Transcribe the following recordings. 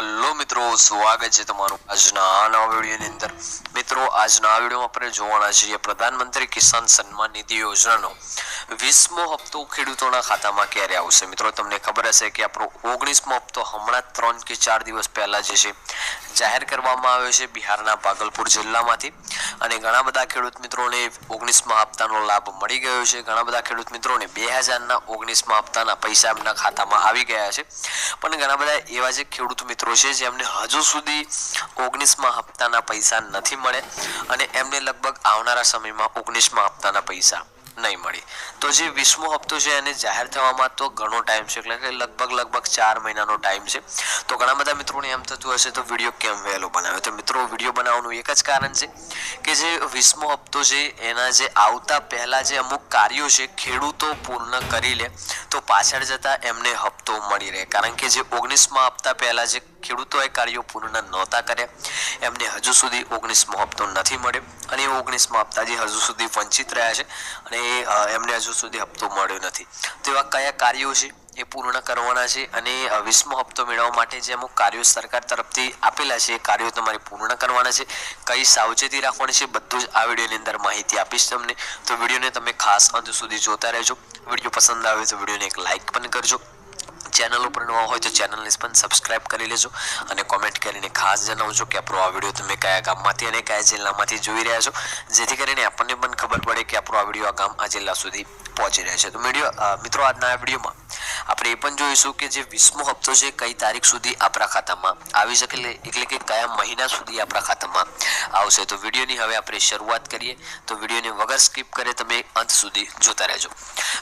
Hello मित्रों, स्वागत है તમારું આજના નવા વિડિયોની અંદર। મિત્રો, આજના વિડિયોમાં આપણે જોવાના છીએ પ્રધાનમંત્રી કિસાન સન્માન નિધિ યોજનાનો 20મો હપ્તો ખેડૂતોના ખાતામાં ક્યારે આવશે। મિત્રો, તમને ખબર હશે કે આપણો 19મો હપ્તો હમણાં 3 કે 4 દિવસ પહેલા જે છે જાહેર કરવામાં આવ્યો છે બિહારના ભાગલપુર જિલ્લામાંથી અને ઘણા બધા ખેડૂત મિત્રોને 19મા હપ્તાનો લાભ મળી ગયો છે। ઘણા બધા ખેડૂત મિત્રોને 2000ના 19મા હપ્તાના પૈસા એમના ખાતામાં આવી ગયા છે, પણ ઘણા બધા એવા જે ખેડૂત મિત્રો છે જેમને હજુ સુધી 19મા હપ્તાના પૈસા નથી મળે અને એમને લગભગ આવનારા સમયમાં 19મા હપ્તાના પૈસા નહીં મળે। તો જે 20મો હપ્તો છે એને જાહેર થવામાં તો ઘણો ટાઈમ છે, એટલે કે લગભગ 4 મહિનાનો ટાઈમ છે। તો ઘણા બધા મિત્રોને એમ થતું હશે તો વિડીયો કેમ વહેલો બનાવ્યો। તો મિત્રો, વિડીયો બનાવવાનું એક જ કારણ છે કે જે 20મો હપ્તો છે એના જે આવતા પહેલા જે અમુક કાર્યો છે ખેડૂતો પૂર્ણ કરી લે તો પાછળ જતા એમને હપ્તો મળી રહે, કારણ કે જે 19મા હપ્તા પહેલા જે ખેડૂતોએ કાર્યો પૂર્ણ નહોતા કર્યા એમને હજુ સુધી 19મો હપ્તો નથી મળ્યો અને 19મા હપ્તાથી હજુ સુધી વંચિત રહ્યા છે અને એમને હજુ સુધી હપ્તો મળ્યો નથી। તો એવા કયા કાર્યો છે એ પૂર્ણ કરવાના છે અને 20મો હપ્તો મેળવવા માટે જે અમુક કાર્યો સરકાર તરફથી આપેલા છે એ કાર્યો તમારે પૂર્ણ કરવાના છે, કઈ સાવચેતી રાખવાની છે, બધું જ આ વિડીયોની અંદર માહિતી આપીશ તમને। તો વિડીયોને તમે ખાસ અંત સુધી જોતા રહેજો। વિડીયો પસંદ આવે તો વિડીયોને એક લાઈક પણ કરજો, ચેનલ ઉપર નવા હોય તો ચેનલને પણ સબસ્ક્રાઇબ કરી લેજો અને કોમેન્ટ કરીને ખાસ જણાવજો કે આપણો આ વિડીયો તમે કયા ગામમાંથી અને કયા જિલ્લામાંથી જોઈ રહ્યા છો, જેથી કરીને આપણને પણ ખબર પડે કે આપણો આ વિડીયો આ ગામ આ જિલ્લા સુધી પહોંચી રહ્યા છે। તો મિત્રો, આજના આ વિડીયોમાં આપણે એ પણ જોઈશું કે જે 20મો હપ્તો છે કઈ તારીખ સુધી આપણા ખાતામાં આવી શકે, એટલે કે કયા મહિના સુધી આપણા ખાતામાં આવશે। તો વિડીયોની હવે આપણે શરૂઆત કરીએ। તો વિડીયોને વગર સ્કીપ કરે તમે અંત સુધી જોતા રહેજો।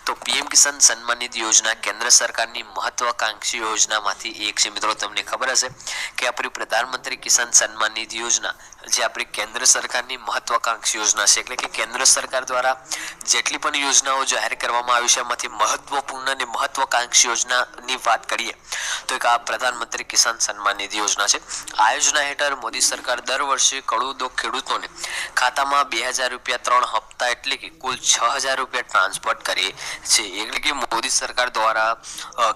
તો પીએમ કિસાન સન્માન નિધિ યોજના કેન્દ્ર સરકારની મહત્વાકાંક્ષી યોજનામાંથી એક છે। મિત્રો, તમને ખબર હશે કે આપણી પ્રધાનમંત્રી કિસાન સન્માન નિધિ યોજના જે આપણી કેન્દ્ર સરકારની મહત્વાકાંક્ષી યોજના છે, એટલે કે કેન્દ્ર સરકાર દ્વારા જેટલી પણ યોજનાઓ જાહેર કરવામાં આવી છે એમાંથી મહત્વપૂર્ણ અને મહત્વાકાંક્ષી યોજનાની વાત કરીએ તો એક આ પ્રધાનમંત્રી કિસાન સન્માન નિધિ યોજના છે। આ યોજના હેઠળ મોદી સરકાર દર વર્ષે કરોડો ખેડૂતોને ખાતામાં 2000 રૂપિયા 3 હપ્તા એટલે કે કુલ 6000 રૂપિયા ટ્રાન્સફર કરે છે। એટલે કે મોદી સરકાર દ્વારા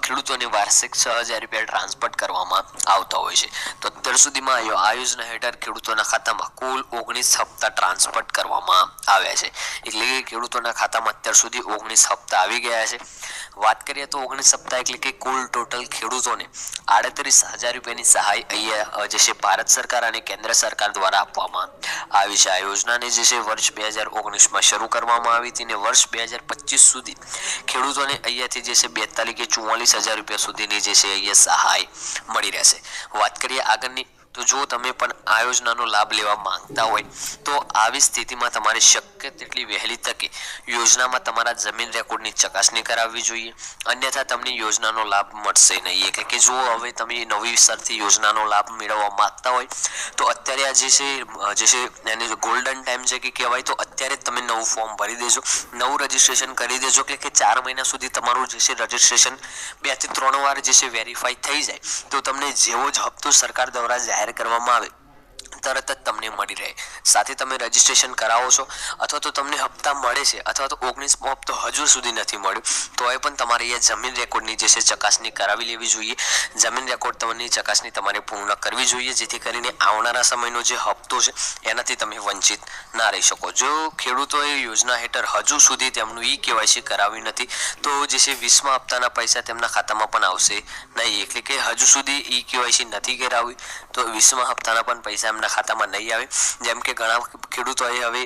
ખેડૂતોને વાર્ષિક 6000 રૂપિયા ટ્રાન્સફર કરવામાં આવતા હોય છે। તો અત્યાર સુધીમાં આ યોજના હેઠળ ખેડૂતોના ખાતામાં કુલ 19 હપ્તા ટ્રાન્સફર કરવામાં આવ્યા છે, એટલે કે ખેડૂતોના ખાતામાં અત્યાર સુધી 19 હપ્તા આવી ગયા છે। વાત કરીએ તો 19 હપ્તા એટલે કે કુલ ટોટલ ખેડૂતોને 38000 રૂપિયાની સહાય અહીંયા જે છે ભારત સરકાર અને કેન્દ્ર સરકાર દ્વારા આપવામાં આવી છે। આ યોજનાને જે છે વર્ષ 2019માં શરૂ કરવામાં આવી હતી અને વર્ષ 2025 સુધી ખેડૂતોને અહીંયાથી જે છે 42 કે 44000 રૂપિયા સુધીની જે છે અહીંયા સહાય મળી રહેશે। વાત કરીએ આગળની, તો જો તમે પણ આ યોજનાનો લાભ લેવા માંગતા હોય તો આવી સ્થિતિમાં તમારે શક્ય તેટલી વહેલી તકે યોજનામાં તમારા જમીન રેકોર્ડની ચકાસણી કરાવવી જોઈએ, અન્યથા તમને યોજનાનો લાભ મળશે નહીં। એટલે કે જો હવે તમે નવી સરથી યોજનાનો લાભ મેળવવા માંગતા હોય તો અત્યારે આ જે છે એને ગોલ્ડન ટાઈમ છે કે કહેવાય, તો અત્યારે તમે નવું ફોર્મ ભરી દેજો, નવું રજીસ્ટ્રેશન કરી દેજો, એટલે કે 4 મહિના સુધી તમારું જે છે રજીસ્ટ્રેશન 2 થી 3 વાર જે છે વેરીફાઈ થઈ જાય તો તમને જેવો જ હપ્તો સરકાર દ્વારા જાહેર કરવામાં આવે તરત જ તમને મળી રહે। સાથે તમે રજીસ્ટ્રેશન કરાવો છો અથવા તો તમને હપ્તા મળે છે અથવા તો 19મો હપ્તો હજુ સુધી નથી મળ્યો તો એ પણ તમારે અહીંયા જમીન રેકોર્ડની જે છે ચકાસણી કરાવી લેવી જોઈએ। જમીન રેકોર્ડ તમારી ચકાસણી તમારે પૂર્ણ કરવી જોઈએ, જેથી કરીને આવનારા સમયનો જે હપ્તો છે એનાથી તમે વંચિત ના રહી શકો। જો ખેડૂતોએ યોજના હેઠળ હજુ સુધી તેમનું કેવાયસી કરાવ્યું નથી તો જે છે 20મા હપ્તાના પૈસા તેમના ખાતામાં પણ આવશે નહીં, એટલે કે હજુ સુધી કેવાયસી નથી કરાવી તો 20મા હપ્તાના પણ પૈસા એમના ખાતામાં નહીં આવે। જેમ કે ઘણા ખેડૂતોએ હવે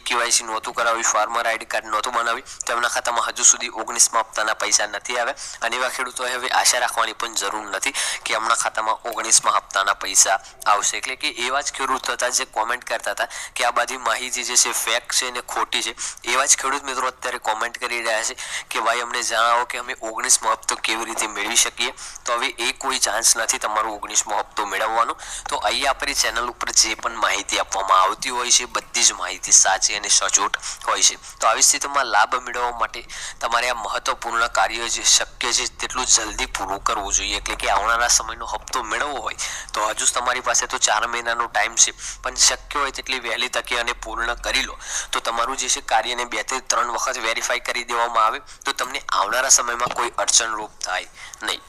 કેવાયસી નહોતું કરાવ્યું, ફાર્મર આઈડી કાર્ડ નહોતું બનાવ્યું, તેમના ખાતામાં હજુ સુધી 19મા હપ્તાના પૈસા નથી આવ્યા અને એવા ખેડૂતોએ હવે આશા રાખવાની પણ જરૂર નથી કે એમના ખાતામાં 19મા હપ્તાના પૈસા આવશે। એટલે કે એવા જ ખેડૂત હતા જે કોમેન્ટ કરતા હતા કે આ બધી માહિતી જે છે ફેક છે અને ખોટી છે, એવા જ ખેડૂત મિત્રો અત્યારે કોમેન્ટ કરી રહ્યા છે કે ભાઈ અમને જણાવો કે અમે 19મો હપ્તો કેવી રીતે મેળવી શકીએ। તો હવે એ કોઈ ચાન્સ નથી તમારો 19મો હપ્તો મેળવવાનો। તો અહીંયા આપણી ચેનલ ઉપર જે પણ માહિતી આપવામાં આવતી હોય છે બધી જ માહિતી સાચી અને સચોટ હોય છે। તો આવી સ્થિતિમાં લાભ મેળવવા માટે તમારે આ મહત્વપૂર્ણ કાર્ય જે શક્ય છે તેટલું જલ્દી પૂરું કરવું જોઈએ। એટલે કે આવનારા સમયનો હપ્તો મેળવવો હોય તો હજુ તમારી પાસે તો 4 મહિનાનો ટાઈમ છે, પણ શક્ય હોય તેટલી વહેલી તકે અને પૂર્ણ કરી લો તો તમારું જે છે કાર્યને 2 થી 3 વખત વેરીફાઈ કરી દેવામાં આવે તો તમને આવનારા સમયમાં કોઈ અડચણરૂપ થાય નહીં।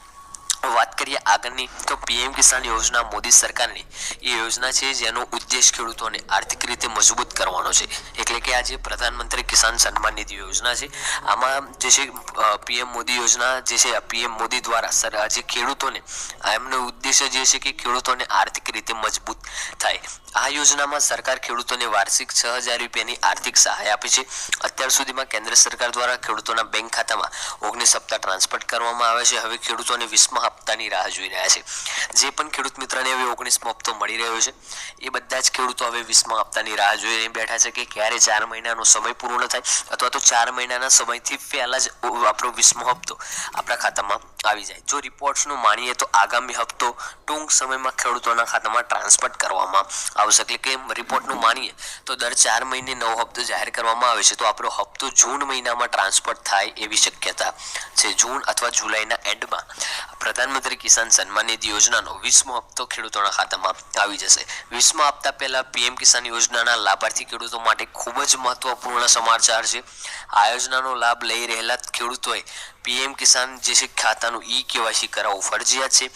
વાત કરીએ આગળની તો પીએમ કિસાન યોજના મોદી સરકારની એ યોજના છે જેનો ઉદ્દેશ ખેડૂતોને આર્થિક રીતે મજબૂત કરવાનો છે। એટલે કે આ જે પ્રધાનમંત્રી કિસાન સન્માન નિધિ યોજના છે આમાં જે છે પીએમ મોદી યોજના જે છે પીએમ મોદી દ્વારા જે ખેડૂતોને એમનો ઉદ્દેશ્ય જે છે કે ખેડૂતોને આર્થિક રીતે મજબૂત થાય। આ યોજનામાં સરકાર ખેડૂતોને વાર્ષિક 6000 રૂપિયાની આર્થિક સહાય આપે છે। અત્યાર સુધીમાં કેન્દ્ર સરકાર દ્વારા ખેડૂતોના બેંક ખાતામાં 19 હપ્તા ટ્રાન્સફર કરવામાં આવે છે। હવે ખેડૂતોને 20મા હપ્તાની રાહ જોઈ રહ્યા છે। જે પણ ખેડૂત મિત્રને હવે 19મો હપ્તો મળી રહ્યો છે એ બધા જ ખેડૂતો હવે 20મા હપ્તાની રાહ જોઈને બેઠા છે કે ક્યારે 4 મહિનાનો સમય પૂર્ણ થાય અથવા તો 4 મહિનાના સમયથી પહેલા જ આપણો 20મો હપ્તો આપણા ખાતામાં આવી જાય। જો રિપોર્ટ્સનું માનીએ તો આગામી હપ્તો ટૂંક સમયમાં ખેડૂતોના ખાતામાં ટ્રાન્સફર કરવામાં આવશે। એટલે કે રિપોર્ટનું માનીએ તો દર 4 મહિને નવો હપ્તો જાહેર કરવામાં આવે છે તો આપણો હપ્તો જૂન મહિનામાં ટ્રાન્સફર થાય એવી શક્યતા છે। જૂન અથવા જુલાઈના એન્ડમાં પ્રધાનમંત્રી કિસાન સન્માન નિધિ યોજનાનો 20મો હપ્તો ખેડૂતોના ખાતામાં આવી જશે। 20મા હપ્તા પહેલા પીએમ કિસાન યોજનાના લાભાર્થી ખેડૂતો માટે ખૂબ જ મહત્વપૂર્ણ સમાચાર છે। આ યોજનાનો લાભ લઈ રહેલા ખેડૂતોએ પીએમ કિસાન જે છે ખાતાનું ઈ-કેવાયસી કરાવવું ફરજિયાત છે।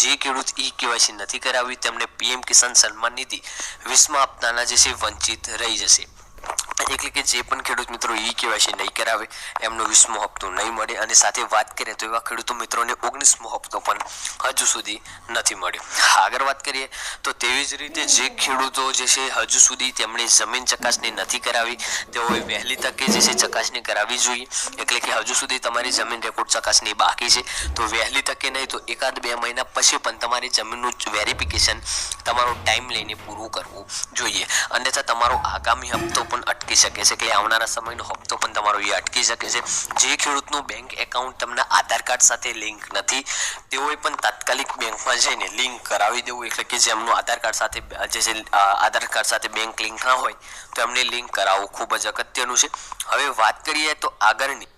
જે ખેડૂત ઈ-કેવાયસી નથી કરાવ્યું તેમને પીએમ કિસાન સન્માન નિધિ 20મા હપ્તાના જે છે વંચિત રહી જશે। એટલે કે જે પણ ખેડૂત મિત્રો ઈ-કેવાયસી નહીં કરાવે એમનો 20મો હપ્તો નહીં મળે। અને સાથે વાત કરીએ તો એવા ખેડૂતો મિત્રોને 19મો હપ્તો પણ હજુ સુધી નથી મળ્યો। આગળ વાત કરીએ તો તેવી જ રીતે જે ખેડૂતો જે છે હજુ સુધી તેમણે જમીન ચકાસણી નથી કરાવી તેઓએ વહેલી તકે જે છે ચકાસણી કરાવવી જોઈએ। એટલે કે હજુ સુધી તમારી જમીન રેકોર્ડ ચકાસણી બાકી છે તો વહેલી તકે નહીં તો 1-2 મહિના પછી પણ તમારી જમીનનું વેરિફિકેશન તમારો ટાઈમ લઈને પૂરું કરવું જોઈએ। અન્યથા તમારો આગામી હપ્તો પણ અટકી શકે છે કે આવનારા સમયનો હપ્તો પણ તમારો એ અટકી શકે છે। જે ખેડૂતનું બેંક એકાઉન્ટ તેમના આધાર કાર્ડ સાથે લિંક નથી તેઓએ પણ તાત્કાલિક બેંકમાં જઈને લિંક કરાવી દેવું। એટલે કે જેમનું આધાર કાર્ડ સાથે જે છે આધાર કાર્ડ સાથે બેંક લિંક ના હોય તો એમને લિંક કરાવવું ખૂબ જ અગત્યનું છે। હવે વાત કરીએ તો આગળની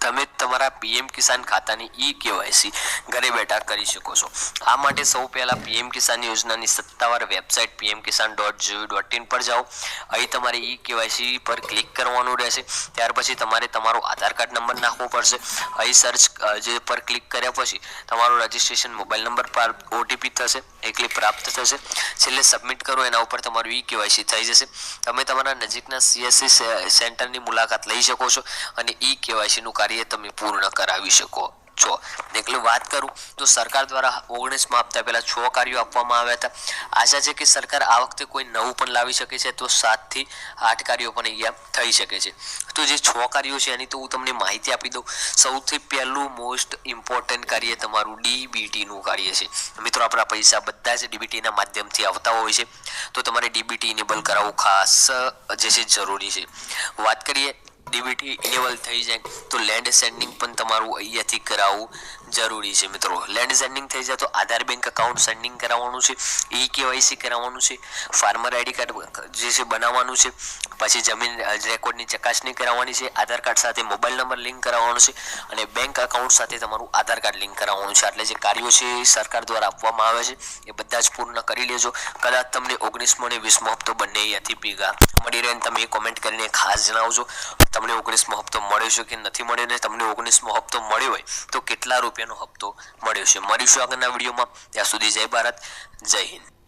તમે તમારા પીએમ કિસાન ખાતાની ઈ-કેવાયસી ઘરે બેઠા કરી શકો છો। આ માટે સૌ પહેલા પીએમ કિસાન યોજનાની સત્તાવાર વેબસાઇટ pmkisan.gov.in પર જાઓ। અહીં તમારે ઈ-કેવાયસી પર ક્લિક કરવાનું રહેશે। ત્યાર પછી તમારે તમારો આધાર કાર્ડ નંબર નાખવો પડશે। અહીં સર્ચ જે પર ક્લિક કર્યા પછી તમારો રજિસ્ટ્રેશન મોબાઈલ નંબર પર ઓટીપી થશે એટલે પ્રાપ્ત થશે। છેલ્લે સબમિટ કરો એના ઉપર તમારું ઈ-કેવાયસી થઈ જશે। તમે તમારા નજીકના સીએસસી સેન્ટરની મુલાકાત લઈ શકો છો અને ઈ-કેવાયસી નું કાર્ય તમે પૂર્ણ કરાવી શકો છો। એટલે વાત કરું તો સરકાર દ્વારા 19મા હપ્તા પહેલા 6 કાર્યો આપવામાં આવ્યા હતા। આશા છે કે સરકાર આ વખતે કોઈ નવું પણ લાવી શકે છે તો 7 થી 8 કાર્યો પણ અહીંયા થઈ શકે છે। તો જે 6 કાર્યો છે એની તો હું તમને માહિતી આપી દઉં। સૌથી પહેલું મોસ્ટ ઇમ્પોર્ટન્ટ કાર્ય તમારું ડીબીટી નું કાર્ય છે। મિત્રો આપણા પૈસા બધા જ ડીબીટી ના માધ્યમથી આવતા હોય છે તો તમારે ડીબીટી ઇનેબલ કરાવવું ખાસ જે છે જરૂરી છે। વાત કરીએ ડીબીટી ઇનેબલ થઈ જાય તો લેન્ડ સેન્ડિંગ પણ તમારું અહીંયાથી કરાવવું જરૂરી છે। મિત્રો લેન્ડ સેન્ડિંગ થઈ જાય તો આધાર બેંક એકાઉન્ટ સેન્ડિંગ કરાવવાનું છે, ઈ-કેવાયસી કરાવવાનું છે, ફાર્મર આઈડી કાર્ડ જે છે બનાવવાનું છે, પછી જમીન રેકોર્ડની ચકાસણી કરાવવાની છે, આધાર કાર્ડ સાથે મોબાઈલ નંબર લિંક કરાવવાનો છે અને બેંક એકાઉન્ટ સાથે તમારું આધાર કાર્ડ લિંક કરાવવાનું છે। એટલે જે કાર્યો છે એ સરકાર દ્વારા આપવામાં આવે છે એ બધા જ પૂર્ણ કરી લેજો। કદાચ તમને 19મો અને 20મો હપ્તો બંને અહીંયાથી ભેગા મળી રહે તમે કોમેન્ટ કરીને ખાસ જણાવજો તમને 19મો હપ્તો મળ્યો છે કે નથી મળ્યો ને તમને 19મો હપ્તો મળ્યો હોય તો કેટલા રૂપિયાનો હપ્તો મળ્યો છે। મળીશું આગળના વિડીયોમાં। ત્યાં સુધી જય ભારત, જય હિન્દ।